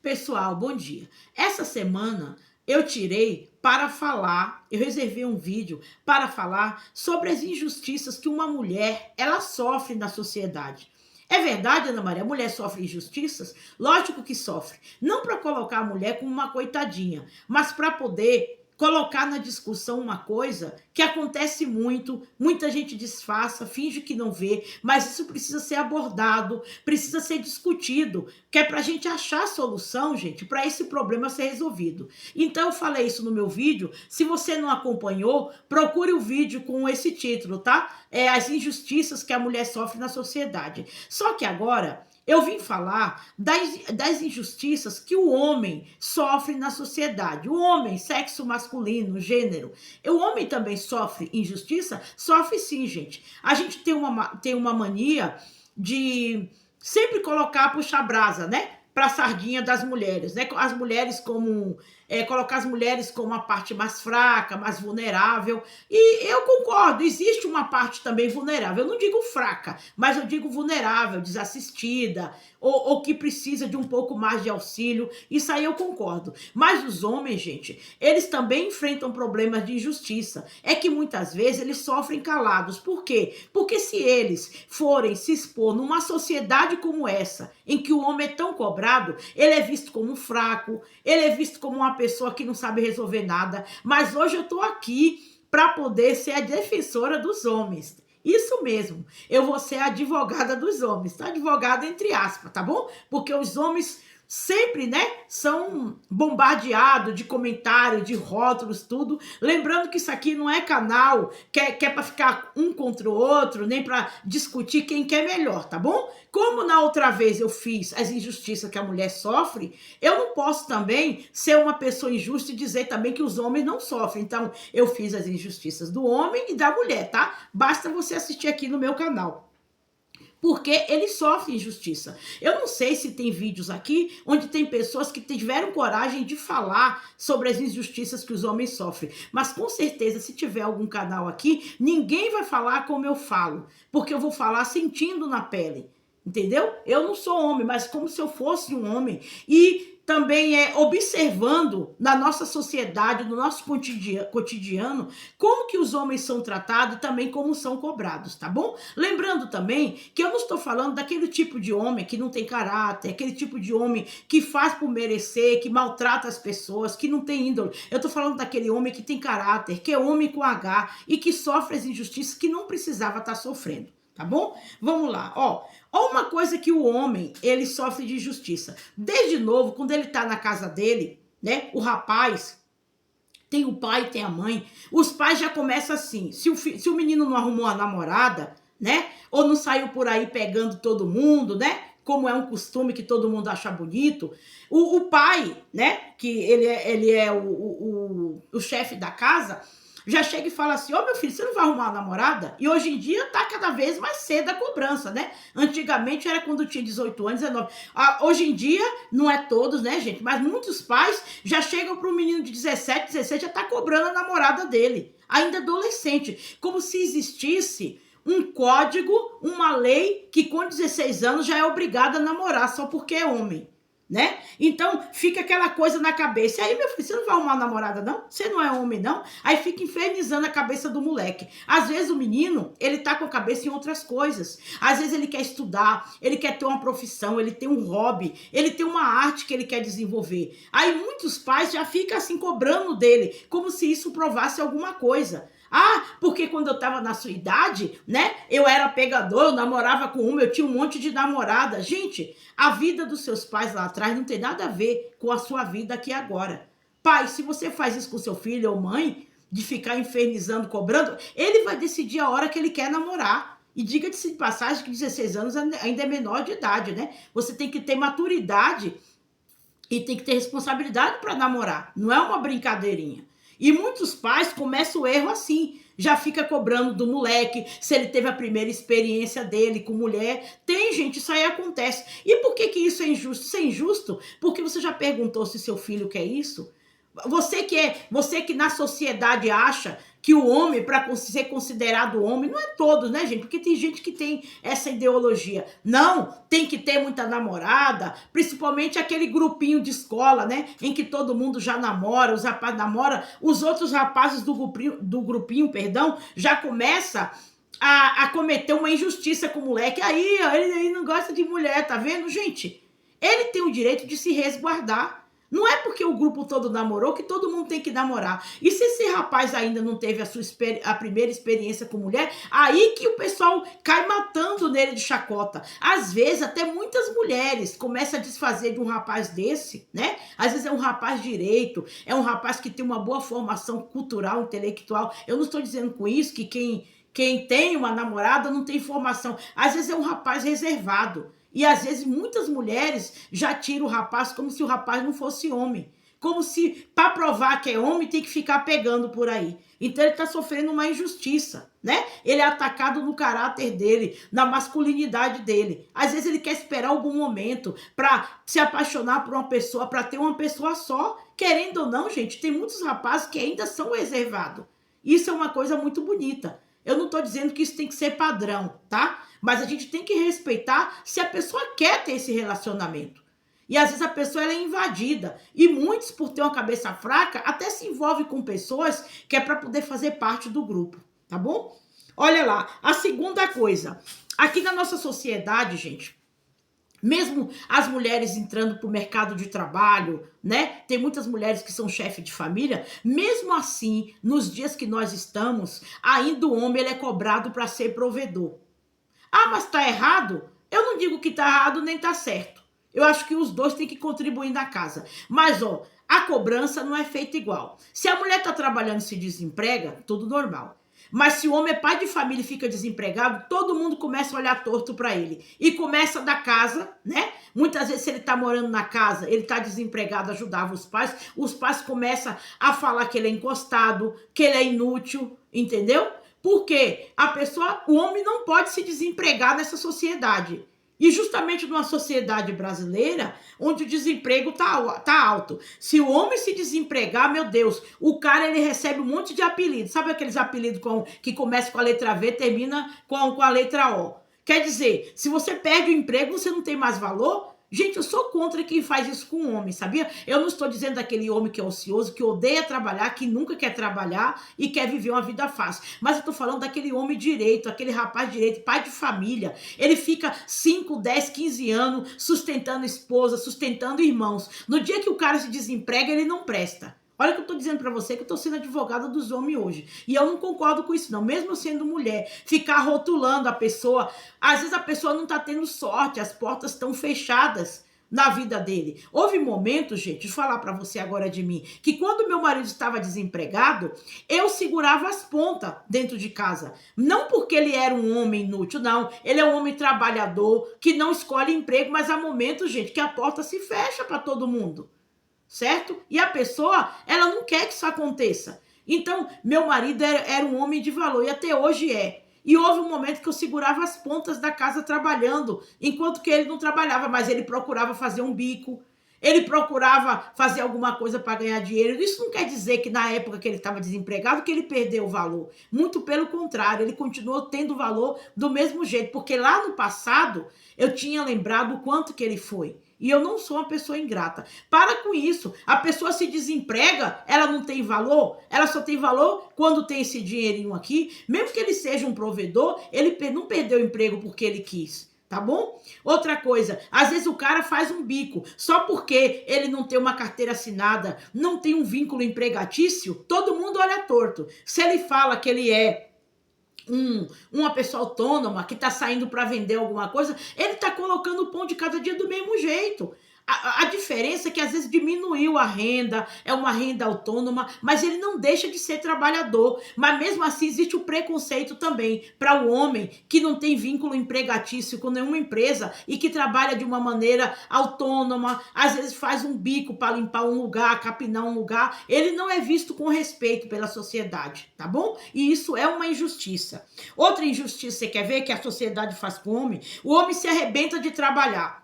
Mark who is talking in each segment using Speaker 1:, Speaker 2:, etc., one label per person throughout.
Speaker 1: Pessoal, bom dia. Essa semana eu tirei para falar, eu reservei um vídeo para falar sobre as injustiças que uma mulher, ela sofre na sociedade. É verdade, Ana Maria, a mulher sofre injustiças? Lógico que sofre. Não para colocar a mulher como uma coitadinha, mas para poder colocar na discussão uma coisa que acontece muito, muita gente disfarça, finge que não vê, mas isso precisa ser abordado, precisa ser discutido, que é para a gente achar a solução, gente, para esse problema ser resolvido. Então eu falei isso no meu vídeo. Se você não acompanhou, procure o vídeo com esse título, tá? As injustiças que a mulher sofre na sociedade. Só que agora eu vim falar das injustiças que o homem sofre na sociedade. O homem, sexo masculino, gênero. O homem também sofre injustiça? Sofre sim, gente. A gente tem uma mania de sempre puxar brasa, né? Para a sardinha das mulheres, né? As mulheres como colocar as mulheres como a parte mais fraca, mais vulnerável. E eu concordo, existe uma parte também vulnerável. Eu não digo fraca, mas eu digo vulnerável, desassistida, ou que precisa de um pouco mais de auxílio. Isso aí eu concordo. Mas os homens, gente, eles também enfrentam problemas de injustiça. É que muitas vezes eles sofrem calados. Por quê? Porque se eles forem se expor numa sociedade como essa, em que o homem é tão cobrado, ele é visto como um fraco, ele é visto como uma pessoa que não sabe resolver nada. Mas hoje eu estou aqui para poder ser a defensora dos homens. Isso mesmo, eu vou ser a advogada dos homens, tá? Advogada entre aspas, tá bom? Porque os homens sempre, né, são bombardeados de comentários, de rótulos, tudo. Lembrando que isso aqui não é canal que é para ficar um contra o outro, nem para discutir quem quer melhor, tá bom? Como na outra vez eu fiz as injustiças que a mulher sofre, eu não posso também ser uma pessoa injusta e dizer também que os homens não sofrem. Então, eu fiz as injustiças do homem e da mulher, tá? Basta você assistir aqui no meu canal. Porque ele sofre injustiça. Eu não sei se tem vídeos aqui onde tem pessoas que tiveram coragem de falar sobre as injustiças que os homens sofrem. Mas com certeza, se tiver algum canal aqui, ninguém vai falar como eu falo. Porque eu vou falar sentindo na pele. Entendeu? Eu não sou homem, mas como se eu fosse um homem. E também observando na nossa sociedade, no nosso cotidiano, como que os homens são tratados e também como são cobrados, tá bom? Lembrando também que eu não estou falando daquele tipo de homem que não tem caráter, aquele tipo de homem que faz por merecer, que maltrata as pessoas, que não tem índole. Eu estou falando daquele homem que tem caráter, que é homem com H e que sofre as injustiças que não precisava estar sofrendo. Tá bom? Vamos lá, ó uma coisa que o homem, ele sofre de injustiça. Desde novo, quando ele tá na casa dele, né, o rapaz, tem o pai, tem a mãe, os pais já começam assim, se o menino não arrumou a namorada, né, ou não saiu por aí pegando todo mundo, né, como é um costume que todo mundo acha bonito, o pai, né, que ele é o chefe da casa, já chega e fala assim, meu filho, você não vai arrumar uma namorada? E hoje em dia tá cada vez mais cedo a cobrança, né? Antigamente era quando tinha 18 anos, 19. Hoje em dia, não é todos, né, gente? Mas muitos pais já chegam para um menino de 17, 16, já tá cobrando a namorada dele. Ainda adolescente. Como se existisse um código, uma lei que com 16 anos já é obrigada a namorar só porque é homem. Né? Então fica aquela coisa na cabeça. E aí, meu filho, você não vai arrumar uma namorada, não? Você não é homem, não? Aí fica infernizando a cabeça do moleque. Às vezes o menino, ele tá com a cabeça em outras coisas. Às vezes ele quer estudar, ele quer ter uma profissão, ele tem um hobby, ele tem uma arte que ele quer desenvolver. Aí muitos pais já ficam assim cobrando dele, como se isso provasse alguma coisa. Porque quando eu tava na sua idade, né, eu era pegador, eu namorava com uma, eu tinha um monte de namorada. Gente, a vida dos seus pais lá atrás não tem nada a ver com a sua vida aqui agora. Pai, se você faz isso com seu filho ou mãe, de ficar infernizando, cobrando, ele vai decidir a hora que ele quer namorar. E diga-se de passagem que 16 anos ainda é menor de idade, né? Você tem que ter maturidade e tem que ter responsabilidade para namorar. Não é uma brincadeirinha. E muitos pais começam o erro assim, já fica cobrando do moleque, se ele teve a primeira experiência dele com mulher. Tem, gente, isso aí acontece. E por que isso é injusto? Isso é injusto porque você já perguntou se seu filho quer isso? Você que na sociedade acha que o homem, para ser considerado homem, não é todos, né, gente? Porque tem gente que tem essa ideologia. Não, tem que ter muita namorada, principalmente aquele grupinho de escola, né? Em que todo mundo já namora, os rapazes namoram, os outros rapazes do grupinho, perdão, já começa a cometer uma injustiça com o moleque. Aí, ó, ele não gosta de mulher, tá vendo, gente? Ele tem o direito de se resguardar. Não é porque o grupo todo namorou que todo mundo tem que namorar. E se esse rapaz ainda não teve a primeira experiência com mulher, aí que o pessoal cai matando nele de chacota. Às vezes, até muitas mulheres começam a desfazer de um rapaz desse, né? Às vezes é um rapaz direito, é um rapaz que tem uma boa formação cultural, intelectual. Eu não estou dizendo com isso que quem tem uma namorada não tem formação. Às vezes é um rapaz reservado. E às vezes muitas mulheres já tiram o rapaz como se o rapaz não fosse homem. Como se, para provar que é homem, tem que ficar pegando por aí. Então ele está sofrendo uma injustiça, né? Ele é atacado no caráter dele, na masculinidade dele. Às vezes ele quer esperar algum momento para se apaixonar por uma pessoa, para ter uma pessoa só. Querendo ou não, gente, tem muitos rapazes que ainda são reservados. Isso é uma coisa muito bonita. Eu não estou dizendo que isso tem que ser padrão, tá? Mas a gente tem que respeitar se a pessoa quer ter esse relacionamento. E às vezes a pessoa ela é invadida. E muitos, por ter uma cabeça fraca, até se envolvem com pessoas que é para poder fazer parte do grupo, tá bom? Olha lá, a segunda coisa. Aqui na nossa sociedade, gente, mesmo as mulheres entrando para o mercado de trabalho, né? Tem muitas mulheres que são chefe de família. Mesmo assim, nos dias que nós estamos, ainda o homem ele é cobrado para ser provedor. Ah, mas tá errado? Eu não digo que tá errado nem tá certo. Eu acho que os dois têm que contribuir na casa. Mas, ó, a cobrança não é feita igual. Se a mulher tá trabalhando e se desemprega, tudo normal. Mas se o homem é pai de família e fica desempregado, todo mundo começa a olhar torto para ele. E começa da casa, né? Muitas vezes, se ele tá morando na casa, ele tá desempregado, ajudava os pais começam a falar que ele é encostado, que ele é inútil, entendeu? Porque o homem não pode se desempregar nessa sociedade. E justamente numa sociedade brasileira, onde o desemprego tá alto. Se o homem se desempregar, meu Deus, o cara ele recebe um monte de apelidos. Sabe aqueles apelidos que começam com a letra V e termina com a letra O? Quer dizer, se você perde o emprego, você não tem mais valor? Gente, eu sou contra quem faz isso com o homem, sabia? Eu não estou dizendo daquele homem que é ocioso, que odeia trabalhar, que nunca quer trabalhar e quer viver uma vida fácil. Mas eu estou falando daquele homem direito, aquele rapaz direito, pai de família. Ele fica 5, 10, 15 anos sustentando esposa, sustentando irmãos. No dia que o cara se desemprega, ele não presta. Olha o que eu estou dizendo para você, que eu estou sendo advogada dos homens hoje. E eu não concordo com isso, não. Mesmo sendo mulher, ficar rotulando a pessoa. Às vezes a pessoa não está tendo sorte, as portas estão fechadas na vida dele. Houve momentos, gente, de falar para você agora de mim, que quando meu marido estava desempregado, eu segurava as pontas dentro de casa. Não porque ele era um homem inútil, não. Ele é um homem trabalhador, que não escolhe emprego, mas há momentos, gente, que a porta se fecha para todo mundo. Certo? E a pessoa, ela não quer que isso aconteça. Então, meu marido era um homem de valor e até hoje é. E houve um momento que eu segurava as pontas da casa trabalhando, enquanto que ele não trabalhava, mas ele procurava fazer um bico, ele procurava fazer alguma coisa para ganhar dinheiro. Isso não quer dizer que na época que ele estava desempregado, que ele perdeu o valor. Muito pelo contrário, ele continuou tendo valor do mesmo jeito, porque lá no passado eu tinha lembrado o quanto que ele foi. E eu não sou uma pessoa ingrata. Para com isso. A pessoa se desemprega, ela não tem valor, ela só tem valor quando tem esse dinheirinho aqui. Mesmo que ele seja um provedor, ele não perdeu o emprego porque ele quis. Tá bom? Outra coisa, às vezes o cara faz um bico, só porque ele não tem uma carteira assinada, não tem um vínculo empregatício, todo mundo olha torto. Se ele fala que ele é uma pessoa autônoma que está saindo para vender alguma coisa, ele está colocando o pão de cada dia do mesmo jeito. A diferença é que às vezes diminuiu a renda, é uma renda autônoma, mas ele não deixa de ser trabalhador. Mas mesmo assim existe o preconceito também para o homem que não tem vínculo empregatício com nenhuma empresa e que trabalha de uma maneira autônoma, às vezes faz um bico para limpar um lugar, capinar um lugar. Ele não é visto com respeito pela sociedade, tá bom? E isso é uma injustiça. Outra injustiça, você quer ver que a sociedade faz com o homem? O homem se arrebenta de trabalhar.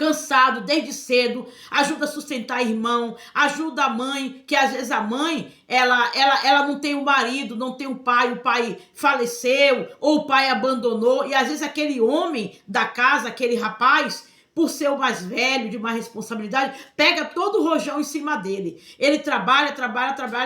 Speaker 1: cansado desde cedo, ajuda a sustentar irmão, ajuda a mãe, que às vezes a mãe, ela não tem o marido, não tem o pai faleceu, ou o pai abandonou, e às vezes aquele homem da casa, aquele rapaz, por ser o mais velho, de mais responsabilidade, pega todo o rojão em cima dele. Ele trabalha,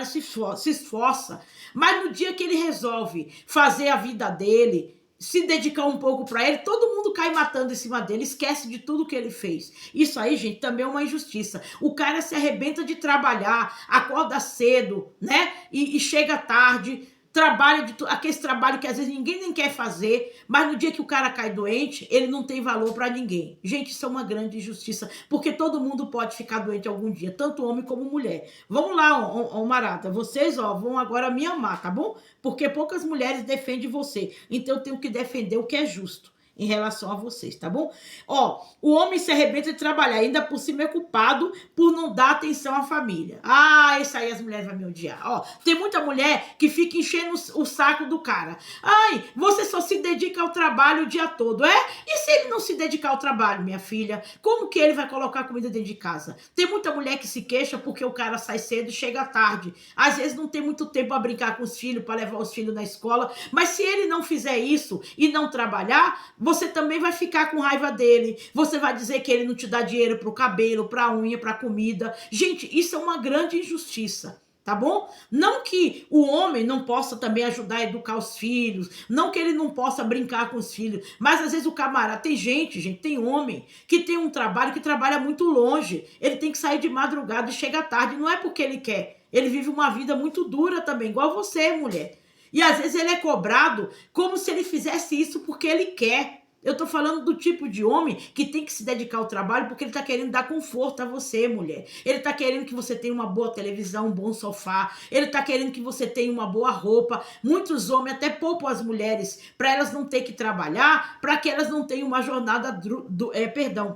Speaker 1: se esforça, mas no dia que ele resolve fazer a vida dele, se dedicar um pouco para ele, todo mundo cai matando em cima dele, esquece de tudo que ele fez. Isso aí, gente, também é uma injustiça. O cara se arrebenta de trabalhar, acorda cedo, né? E chega tarde, trabalha aquele trabalho que às vezes ninguém nem quer fazer, mas no dia que o cara cai doente, ele não tem valor para ninguém. Gente, isso é uma grande injustiça, porque todo mundo pode ficar doente algum dia, tanto homem como mulher. Vamos lá, ó, Marata, vocês vão agora me amar, tá bom? Porque poucas mulheres defendem você, então eu tenho que defender o que é justo em relação a vocês, tá bom? Ó, o homem se arrebenta de trabalhar, ainda por cima é culpado por não dar atenção à família. Ah, isso aí as mulheres vão me odiar. Ó, tem muita mulher que fica enchendo o saco do cara. Ai, você só se dedica ao trabalho o dia todo, é? E se ele não se dedicar ao trabalho, minha filha? Como que ele vai colocar comida dentro de casa? Tem muita mulher que se queixa porque o cara sai cedo e chega tarde. Às vezes não tem muito tempo para brincar com os filhos, para levar os filhos na escola, mas se ele não fizer isso e não trabalhar, você também vai ficar com raiva dele. Você vai dizer que ele não te dá dinheiro pro cabelo, pra unha, pra comida. Gente, isso é uma grande injustiça, tá bom? Não que o homem não possa também ajudar a educar os filhos, não que ele não possa brincar com os filhos, mas às vezes o camarada, tem gente, tem homem que tem um trabalho que trabalha muito longe, ele tem que sair de madrugada e chega tarde, não é porque ele quer, ele vive uma vida muito dura também, igual você, mulher. E às vezes ele é cobrado como se ele fizesse isso porque ele quer. Eu tô falando do tipo de homem que tem que se dedicar ao trabalho porque ele tá querendo dar conforto a você, mulher. Ele tá querendo que você tenha uma boa televisão, um bom sofá. Ele tá querendo que você tenha uma boa roupa. Muitos homens até poupam as mulheres para elas não ter que trabalhar, para que elas não tenham uma jornada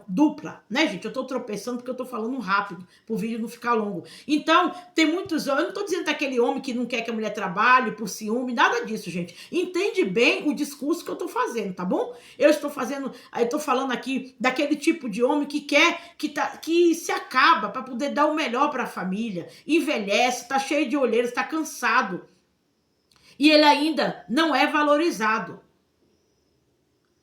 Speaker 1: dupla, né, gente? Eu tô tropeçando porque eu tô falando rápido, pro vídeo não ficar longo. Então, tem muitos homens, eu não tô dizendo que aquele homem que não quer que a mulher trabalhe por ciúme, nada disso, gente. Entende bem o discurso que eu tô fazendo, tá bom? Eu estou falando aqui daquele tipo de homem que quer, que se acaba para poder dar o melhor para a família, envelhece, está cheio de olheiras, está cansado. E ele ainda não é valorizado.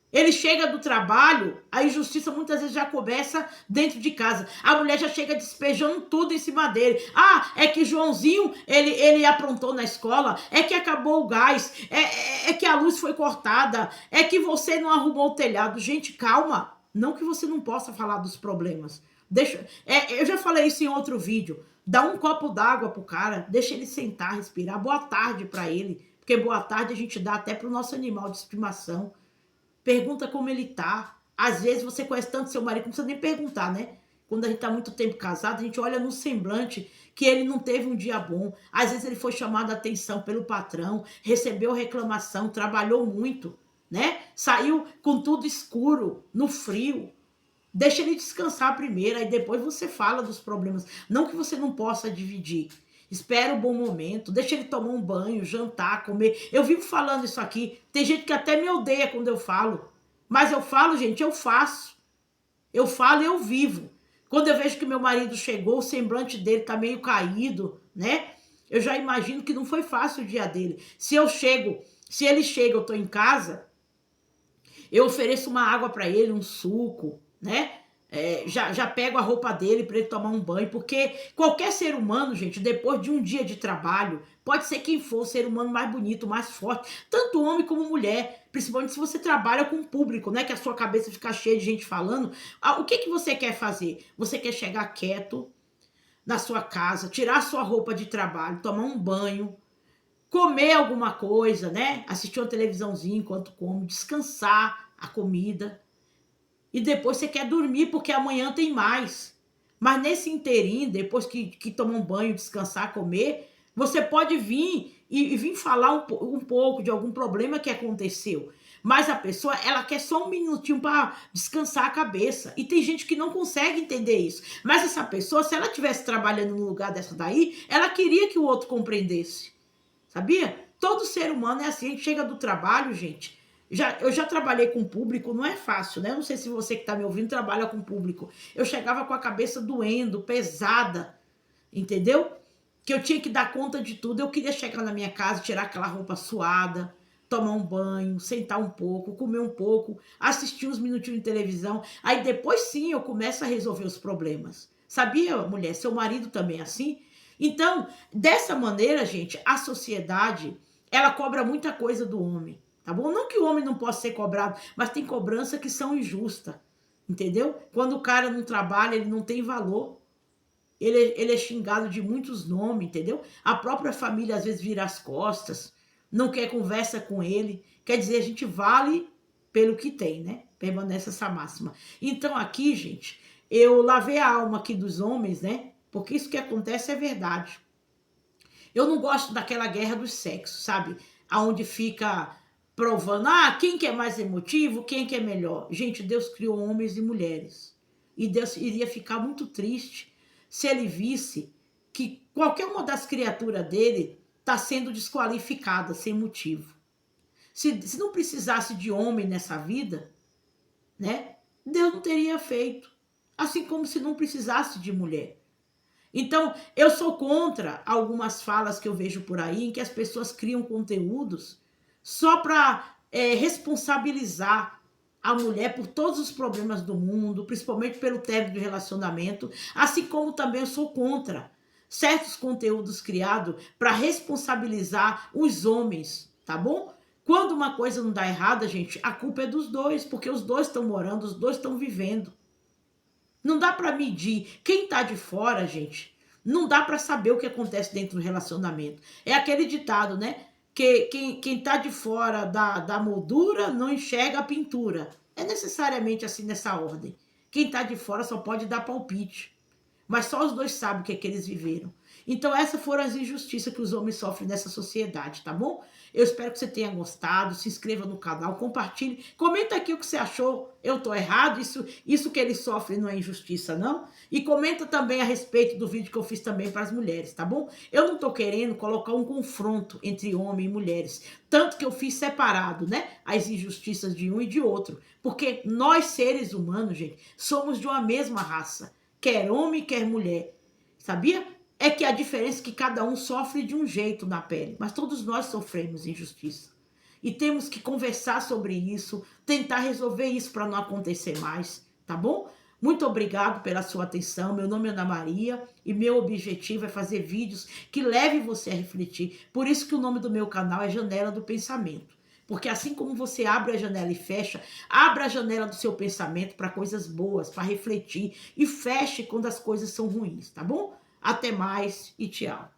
Speaker 1: Ele chega do trabalho, a injustiça muitas vezes já começa dentro de casa. A mulher já chega despejando tudo em cima dele. Ah, é que Joãozinho, ele aprontou na escola, é que acabou o gás, é que a luz foi cortada, é que você não arrumou o telhado. Gente, calma. Não que você não possa falar dos problemas. Eu já falei isso em outro vídeo. Dá um copo d'água pro cara, deixa ele sentar, respirar. Boa tarde para ele. Porque boa tarde a gente dá até pro nosso animal de estimação. Pergunta como ele tá. Às vezes você conhece tanto seu marido, não precisa nem perguntar, né? Quando a gente tá muito tempo casado, a gente olha no semblante que ele não teve um dia bom. Às vezes ele foi chamado a atenção pelo patrão, recebeu reclamação, trabalhou muito, né? Saiu com tudo escuro, no frio. Deixa ele descansar primeiro, aí depois você fala dos problemas. Não que você não possa dividir. Espera o bom momento, deixa ele tomar um banho, jantar, comer. Eu vivo falando isso aqui. Tem gente que até me odeia quando eu falo. Mas eu falo, gente, eu faço. Eu falo e eu vivo. Quando eu vejo que meu marido chegou, o semblante dele tá meio caído, né? Eu já imagino que não foi fácil o dia dele. Se ele chega, eu tô em casa, eu ofereço uma água para ele, um suco, né? Já pego a roupa dele para ele tomar um banho, porque qualquer ser humano, gente, depois de um dia de trabalho, pode ser quem for o ser humano mais bonito, mais forte, tanto homem como mulher, principalmente se você trabalha com o público, né, que a sua cabeça fica cheia de gente falando. O que você quer fazer? Você quer chegar quieto na sua casa, tirar a sua roupa de trabalho, tomar um banho, comer alguma coisa, né, assistir uma televisãozinha enquanto come, descansar a comida. E depois você quer dormir porque amanhã tem mais. Mas nesse inteirinho, depois que tomar um banho, descansar, comer, você pode vir vir falar um pouco de algum problema que aconteceu. Mas a pessoa, ela quer só um minutinho para descansar a cabeça. E tem gente que não consegue entender isso. Mas essa pessoa, se ela estivesse trabalhando no lugar dessa daí, ela queria que o outro compreendesse. Sabia? Todo ser humano é assim. A gente chega do trabalho, gente. Eu já trabalhei com público, não é fácil, né? Eu não sei se você que está me ouvindo trabalha com público. Eu chegava com a cabeça doendo, pesada, entendeu? Que eu tinha que dar conta de tudo. Eu queria chegar na minha casa, tirar aquela roupa suada, tomar um banho, sentar um pouco, comer um pouco, assistir uns minutinhos de televisão. Aí depois sim eu começo a resolver os problemas. Sabia, mulher? Seu marido também é assim? Então, dessa maneira, gente, a sociedade, ela cobra muita coisa do homem, tá bom? Não que o homem não possa ser cobrado, mas tem cobrança que são injustas, entendeu? Quando o cara não trabalha, ele não tem valor. Ele é xingado de muitos nomes, entendeu? A própria família às vezes vira as costas, não quer conversa com ele. Quer dizer, a gente vale pelo que tem, né? Permanece essa máxima. Então aqui, gente, eu lavei a alma aqui dos homens, né? Porque isso que acontece é verdade. Eu não gosto daquela guerra dos sexos, sabe? Aonde fica provando, quem que é mais emotivo, quem que é melhor. Gente, Deus criou homens e mulheres. E Deus iria ficar muito triste se ele visse que qualquer uma das criaturas dele está sendo desqualificada sem motivo. Se não precisasse de homem nessa vida, né? Deus não teria feito. Assim como se não precisasse de mulher. Então, eu sou contra algumas falas que eu vejo por aí em que as pessoas criam conteúdos só para responsabilizar a mulher por todos os problemas do mundo, principalmente pelo término do relacionamento, assim como também eu sou contra certos conteúdos criados para responsabilizar os homens, tá bom? Quando uma coisa não dá errada, gente, a culpa é dos dois, porque os dois estão morando, os dois estão vivendo. Não dá para medir. Quem tá de fora, gente, não dá para saber o que acontece dentro do relacionamento. É aquele ditado, né? Que quem tá de fora da moldura não enxerga a pintura. É necessariamente assim nessa ordem. Quem tá de fora só pode dar palpite. Mas só os dois sabem o que é que eles viveram. Então essas foram as injustiças que os homens sofrem nessa sociedade, tá bom? Eu espero que você tenha gostado, se inscreva no canal, compartilhe, comenta aqui o que você achou, eu tô errado, isso que eles sofrem não é injustiça não? E comenta também a respeito do vídeo que eu fiz também para as mulheres, tá bom? Eu não tô querendo colocar um confronto entre homem e mulheres, tanto que eu fiz separado, né? As injustiças de um e de outro, porque nós seres humanos, gente, somos de uma mesma raça, quer homem, quer mulher, sabia? É que a diferença é que cada um sofre de um jeito na pele, mas todos nós sofremos injustiça. E temos que conversar sobre isso, tentar resolver isso para não acontecer mais, tá bom? Muito obrigado pela sua atenção. Meu nome é Ana Maria e meu objetivo é fazer vídeos que levem você a refletir. Por isso que o nome do meu canal é Janela do Pensamento. Porque assim como você abre a janela e fecha, abra a janela do seu pensamento para coisas boas, para refletir, e feche quando as coisas são ruins, tá bom? Até mais e tchau.